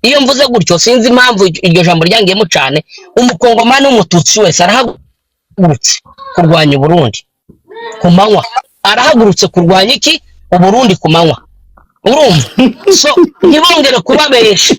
iyo mvuze gutyo sinzi impamvu iryo jambo ryangiyemo cyane. Umukongomani w'umututsi wese arahagurutse kurwanya Burundi ku manywa, arahagurutse kurwanya iki Uburundi ku manywa, urumva? So ntibongere kubabesha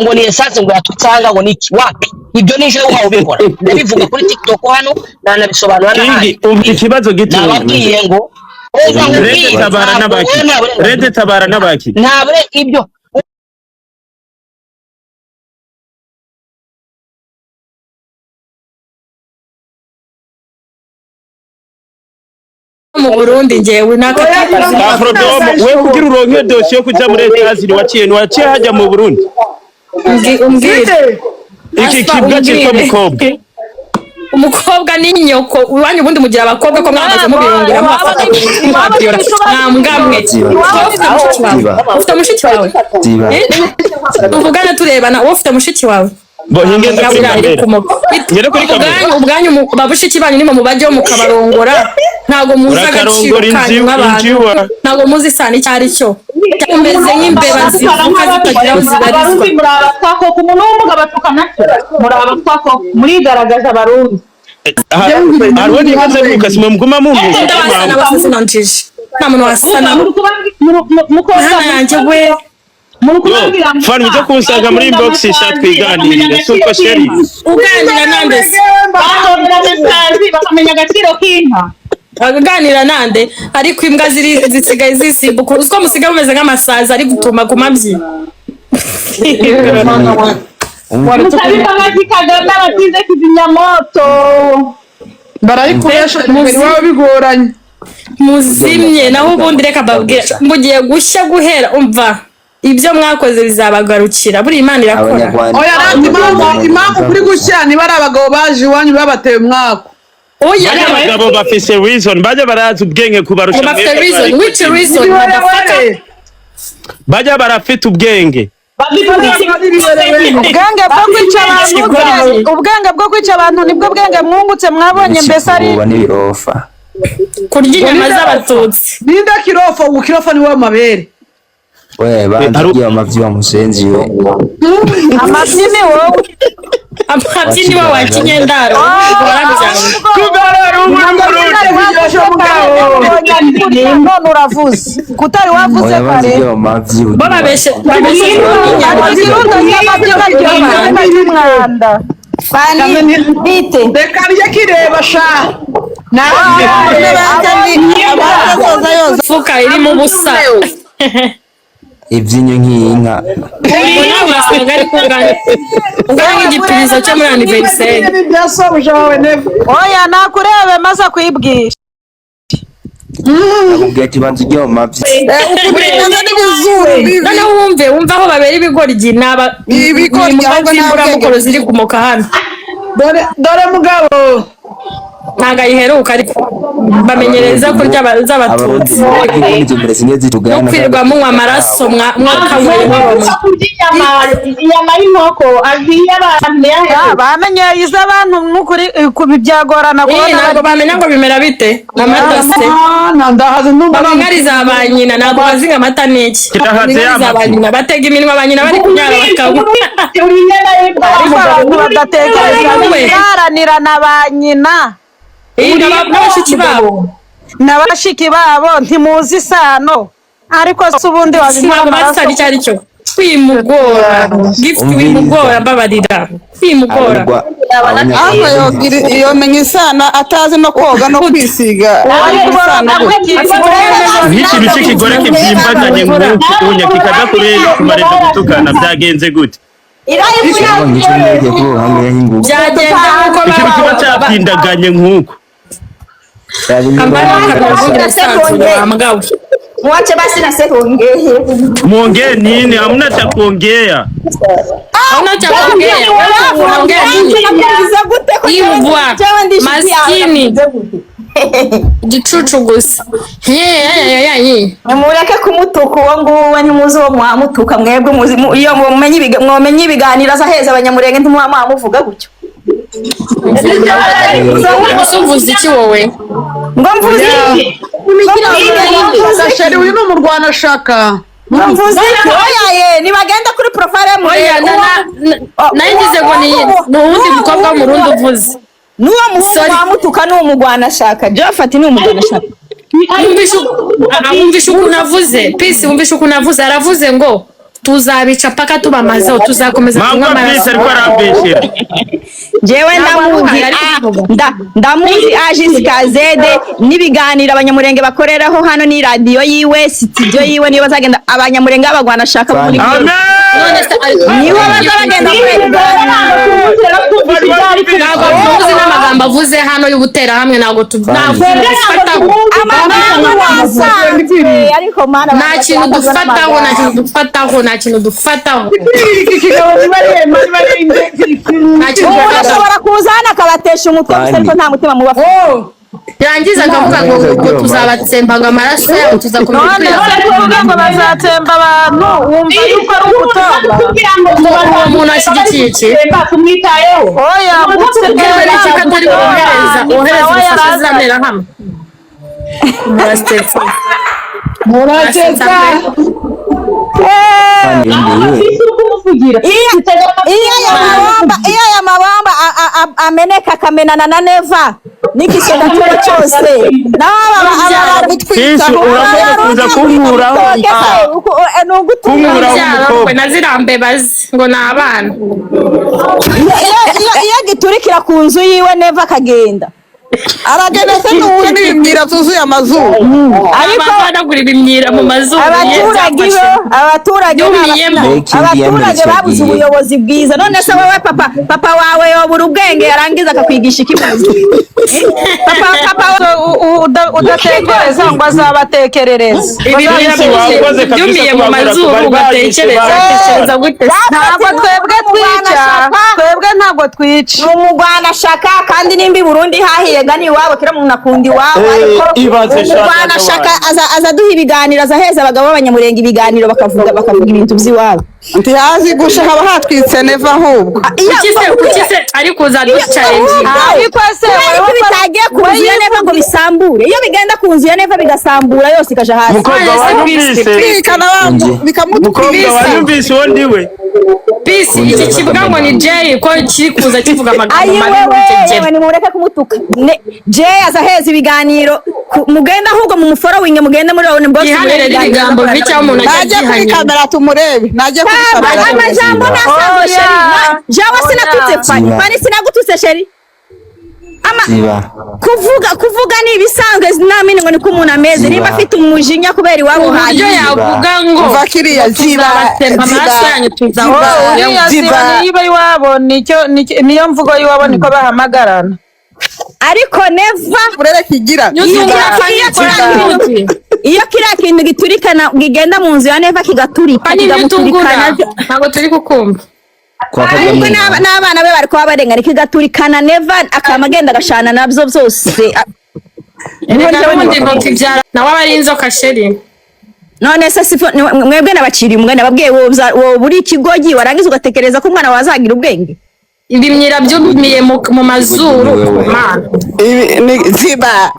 ngo ni essence ngo yatutsanga ngo niki wapi, ibyo nije uha ubikora ndabivuga kuri TikTok hano nanabisobanura n'ahandi. Ikibazo gito nababwiye ngo Rede Tabara n'abaki ntabure ibyo mu Burundi ngewe nakatazi we kugira uronke dosiye yo kuja muri Etazini waciye hajya mu Burundi umbwire iki kibwa cyitwa umukobwa ni nyoko uwanyu ubundi mugira abakobwa ko mwamaze mubirungira mwafata mwabyora namgamwe ufite mushiki wawe uvugana turebana ufite mushiki wawe ubwanyu babushiki banyu nimo mubaje mu kabarongora ntago muzi agaciro kanyu nk'abantu ntago muzi isano icyari cyo cyumeze nk'imbeba zivuka zitagira uzibarizwa murabatako ku muntu w'umugabo tukanacyo murabatako murigaragaza abarundi arwo nibaze mukasime muguma mu ndabasana basinonjije nta muntu wasana mukora yanjye we Fani ujya kunsanga muri inbox twiganirire suko sheri uganira nande bakamenya agaciro k'inka aganira nande ariko imbwa zisigaye zisimbuka uzko musiga mumeze nk'amasaza ari gutuma ku mabyi mutabika nk'ikaganda batize kizimyamoto barayikoresha umubiri wawe bigoranye muzimye naho ubundi reka babwira mugiye gushya guhera umva ibyo mwakoze bizabagarukira buri Imana irakora. Oya randi impamvu kuri gushya niba ari abagabo baje iwanyu babateye umwako. Oya abagabo bafise reason baje barazi ubwenge kubarusha bafise reason which reason baje barafite ubwenge ubwenge bwo kwica abantu nibwo bwenge mwungutse mwabonye mbese ari kurya inyama z'abatutsi ninde kirofa ukirofa ni wa mabere we bandiye amavyi wa musenzi we amavyi ni wowe amavyi ni wowe wakinyendaro kugarara none uravuze kutari wavuze kare babeshe umwanda fani bite reka rye kireba sha fuka iri mu busa ibyinyo nk'inka ugana igipirizo cyo muri anniversaire oya nakurebe maze kwibwisha ubwete banze ryo mavyi none wumva aho babera ibigoryi naba ibigoryi ahubwo mukoro ziri kumoka hano dore mugabo ntago ayiheruka ariko bamenyereza kurya z'abatutsi no kwirirwa munywa amaraso mwakabuye inyama y'inkoko aziye abantu bamenyeye iz'abantu n'ukuri byagorana ntabwo bamenya ngo bimera bite n'amatase babangariza abanyina ntabwo bazinga amata n'iki babangariza abanyina batega iminwa abanyina bari kunyara bakanywa ariko abantu badatekereza baranira na banyina n'abashiki babo ntimuzi isano ariko se ubundi wabimara cyari cyo kwimugora gift wimugora babarira kwimugora iyo menya isano atazi no koga no kwisiga nk'ikintu cy'ikigore kibyimbaganye nk'ukunye kikaza kureba kumareka gutukana byagenze gute byagenze nk'uko ikintu kiba cyapindaganye nk'uko mwache basi na sasa ongee muongee nini hamna cha kuongea hamna cha kuongea wewe unaongea nini ibwa maskini gicucu gusa mureke kumutuka uwo nguwo nimuzi wo mwamutuka mwebwe muzi iyo mwomenye ibiganiro azaheza abanyamurenge ntimwamuvuga gutyo uvuze iki wowe ngo mvuze iki Sashari uyu ni umurwana shaka mvuze ko oya nibagenda kuri profile mu oya nayigize ngo ni uwundi mukobwa w'umurundi uvuze nuwo muhungu wamutuka n'umugwana shaka Jafati n'umugwana shaka wumvishe ukuntu avuze Peace wumvishe ukuntu avuze aravuze ngo tuzabica paka tubamazeho tuzakomeza kunywa amaraso ariko arambeshera jewe ndamuzi Ajiska Zede n'ibiganiro abanyamurenge bakoreraho hano ni radio yiwe studio yiwe niyo bazagenda abanyamurenge abagwana shaka muri niwe bazagenda tuzi n'amagambo avuze hano y'ubutera hamwe ntago dufataho nta kintu dufataho ushobora kuzana akabatesha umutwe ariko nta mutima mubafu yangiza akavuga ngo tuzabatsembanga amaraso yabo tuzakomeza ngo bazatsemba abantu wumva yuko ari ugutomba uwo muntu ashyigikiye iki oya uretse ko atari wohereza ubufasha z'amera hamwe muraceka iyo aya mabamba ameneka akamenana na Neva n'igishega cyose nazirambe bazi ngo ni abana iyo giturikira ku nzu yiwe Neva akagenda aragenda se n'ubundi bimyira tuzuye amazuru ariko banagura ibimyira mu mazuru abaturage babuze ubuyobozi bwiza none se wowe papa wawe yobura ubwenge yarangiza akakwigisha ikibazo udatekereza ngo azabatekerereza byumiye mu mazuru ugatekereza gute ntabwo twebwe ntabwo twica ni umugwana shaka kandi nimba i Burundi hahiye gani iwabo kira mu nakundi iwabo ariko umugwana shaka aza duha ibiganiro azaheza abagabo b'abanyamurenge ibiganiro bakavuga ibintu by'iwabo ntihazi gusha haba hatwitse Neva ahubwo ukise ariko uzaduchallenge ariko se wowe bitagiye kuzuye Neva ngo bisambure iyo bigenda kuzuye Neva bigasambura yose ikaja hasi mukobwa wanyumvise bikamutwibisa wanyumvise uwo ndiwe Peace iki kivuga ngo ni Jay ko kiri kuza kivuga amagambo mabi ni mureke kumutuka Jay azaheza ibiganiro mugenda ahubwo mu following mugenda muri abone bose ibigambo bica umuntu najye kuri kamera tumurebe najye kuri kamera amajambo nasanzwe sheri jawa sinatutse fani sinagututse sheri kuvuga ni ibisanzwe namini ngo niko umuntu ameze niba afite umujinya kubera iwabo haje yavuga ngo vakiriya ziba amaraso yanyu tuzaho niba iwabo niyo mvugo y'iwabo niko bahamagarana ariko Neva urere kigira iyo kiriya kintu giturikana gigenda mu nzu ya Neva kigaturika kigamuturikana ntabwo turi kukumva n'abana be bari kuba barengana kigaturikana Neva akamagenda agashana nabyo byose nawe aba ari inzoka sheri none se mwebwe nabaciriye umugani nababwiye wo buri kigogi warangiza ugatekereza ko umwana wazagira ubwenge ibimyira byumiye mu mazuru ziba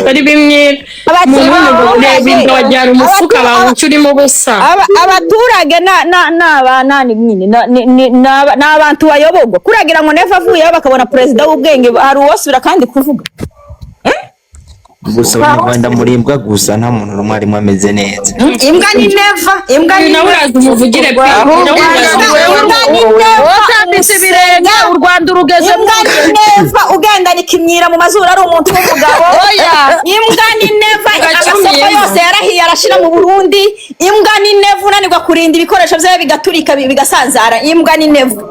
ari bimwe umuntu wajyana umufuka bawe urimo busa abaturage ni abantu bayoborwa kuragira ngo Neva avuyeho bakabona perezida w'ubwenge hari uwosubira kandi kuvuga gusa abanyarwanda murimbwa gusa nta muntu n'umwe arimo ameze neza imbwa ni Neva imbwa ni nawe uraza umuvugire pe u Rwanda urugeze imbwa ni Neva ugenda nikimyira mu mazuru ari umuntu w'umugabo imbwa ni Neva amasoko yose yarahiye arashira mu Burundi imbwa ni Neva unanirwa kurinda ibikoresho byawe bigaturika bigasanzara imbwa ni Neva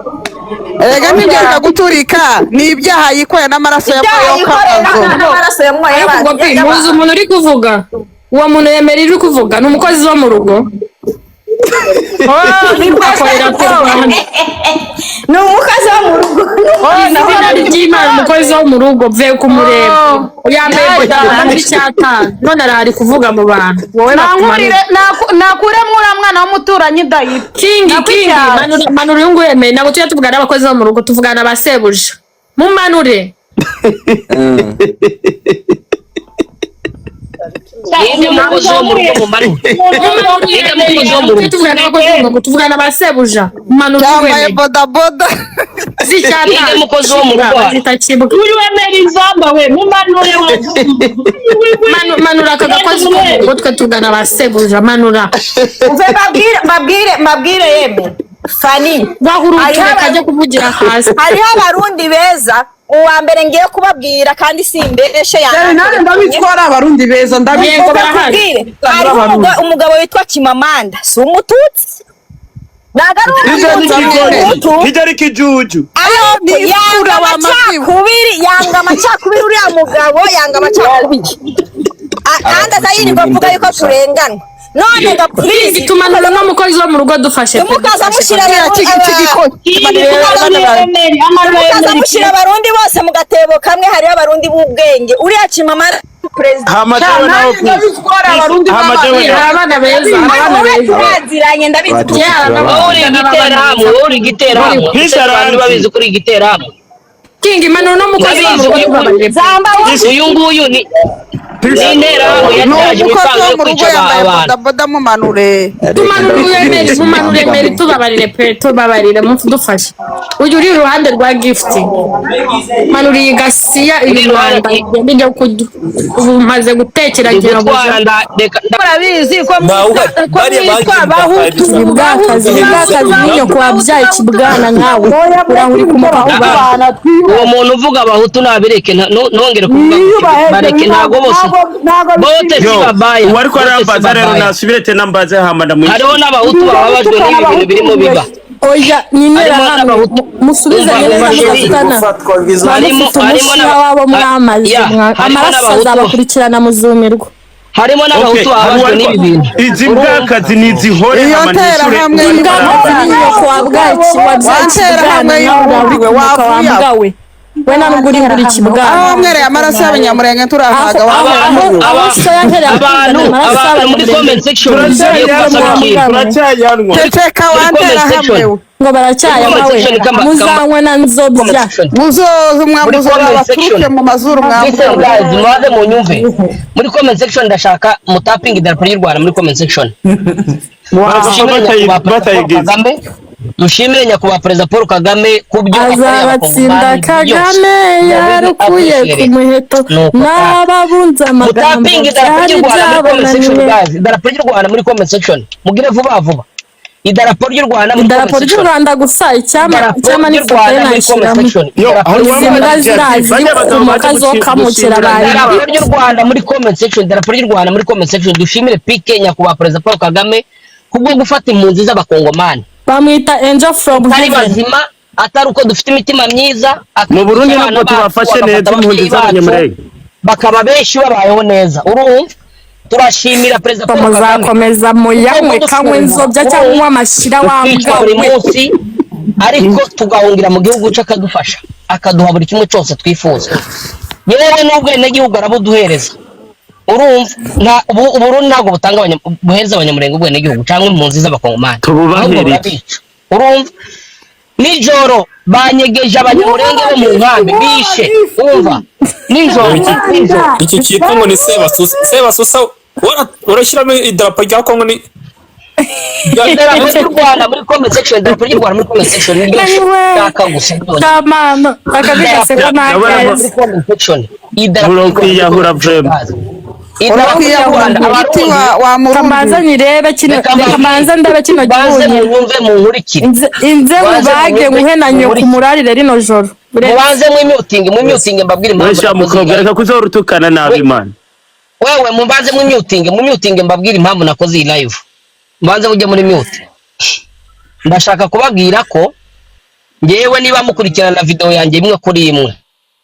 Ega nibyo guturika ni ibyaha yikoye n'amaraso ya mwoyo muzi umuntu uri kuvuga uwo muntu yemera iri kuvuga ni umukozi wo mu rugo ni umukozi wo mu rugo izina ry'Imana umukozi wo mu rugo mvuye kumureba yambaye bodaboda n'icyatanu none arahari kuvuga mu bantu wowe nakuremo uriya mwana w'umuturanyi Dayiro kingi manura uyu nguyu yemeye ntabwo tujya tuvugana n'abakozi bo mu rugo tuvugana ba sebuja mumanure ninde mukozi wo mu rugo mumanure ninde mukozi wo mu rugo tuvugana ba sebuja manura yambaye bodaboda ninde mukozi wo mu rugo uri wemera inzamba we mumanure manura akagakozi ko twe tugana ba sebuja manura mbabwire yeme Fani bahurukira kajya kuvugira hasi hariho abarundi beza uwa mbere ngiye kubabwira kandi simbeshe cyane nane ndabitwara abarundi beza ndabikubwire hariho umugabo witwa Kimamanda si umututsi Hijari kijuju yanga amacakubiri uriya mugabo yanga amacakubiri kandi azayini bavuga yuko turengana none gapurizi tumanura n'umukozi wo mu rugo dufashe mukaza mushira abarundi bose mu gatebo kamwe hariho abarundi b'ubwenge uriya Kimamanda president hamajewe naho abana beza baziranye uri gitera hamwe abantu babizi kuri gitera hamwe King Imano n'umukozi wo mu rugo tubabarire uyu nguyu ni intera yaje bipanze kwica abantu boda mumanure mumanure mbere tubabarire pe tubabarire dufashe uyu uri iruhande rwa gift manuri gasiya iri Rwanda bijya maze gutekeragira murabizi ko bahutu bwakazi niyo kwa byaye kibwana nkawe urahuri kumubana uwo muntu uvuga abahutu nabireke nongere kuvuga bareke ntago bose bote sibabaye wari ko arambaza rero nasubire te nambaze hamanda mu hariho n'abahutu bababajwe n'ibi bintu birimo biba oya nyinera hano musubizanye neza harimo n'ababo mwamazi amaraso azabakurikirana muzumirwa harimo n'abahutu bababajwe n'ibi bintu izi bwakazi nizihore amanishure bwakazi niyo kwa bwaki wabyawe we ntabwo uri muri kibwana aho mwereye amaraso y'abanyamurenge turahaga abantu muri comment section ceceka wantera hamwe ngo baracyayamawe muzanywe na nzobya baturuke mu mazuru mwaze mu nyumve muri comment section ndashaka mutaping idarapo y'u Rwanda muri comment section dushimire nyakubahwa perezida Paul Kagame kubyo azabatsinda Kagame yarukuye ku muheto n'ababunza amagambo idarapo ry'u Rwanda muri comment section mugire vuba vuba idarapo ry'u Rwanda muri idarapo ry'u Rwanda gusa icyama n'ifoto y'inashiramo izimbwa zirazi umuka zo kamukira bari idarapo ry'u Rwanda muri comment section idarapo ry'u Rwanda muri comment section dushimire PK nyakubahwa perezida Paul Kagame kubwo gufata impunzi z'abakongomani bamwita angel from heaven bazima atari uko dufite imitima myiza mu Burundi nabwo tubafashe neza impunzi z'abanyamurenge bakaba benshi babayeho neza urumva turashimira perezida Paul Kagame muzakomeza muyanywe kanywe inzobya cyangwa amashira buri munsi ariko tugahungira mu gihugu cyo akadufasha akaduha buri kimwe cyose twifuza yewe n'ubwenegihugu arabuduhereza urumva Uburundi ntabwo butanga buhereza abanyamurenge ubwenegihugu cyangwa impunzi z'abakongomani tububahereza urumva nijoro banyegeje abanyamurenge bo mu nkambi bishe urumva nijoro iki cyitwa ngo ni sebasusa urashyiramo idarapo rya Kongo ni idarapo ry'u Rwanda muri comment section idarapo ry'u Rwanda muri comment section ndashaka gusa tamano akabigase ko muri comment section idarapo yahura vrema idarapo ry'u Rwanda abati wa murundi kamanza nirebe kino kamanza ndabe kino gihugu mwumve mu nkurikire inze mubage nguhenanye ku murarire rino joro mubanze mu muting mbabwire impamvu mukobwa reka kuzorutukana nabi man wewe mubanze mu muting mbabwire impamvu nakoze iyi live mubanze mujye muri mute ndashaka kubabwira ko ngewe niba mukurikirana video yanjye imwe kuri imwe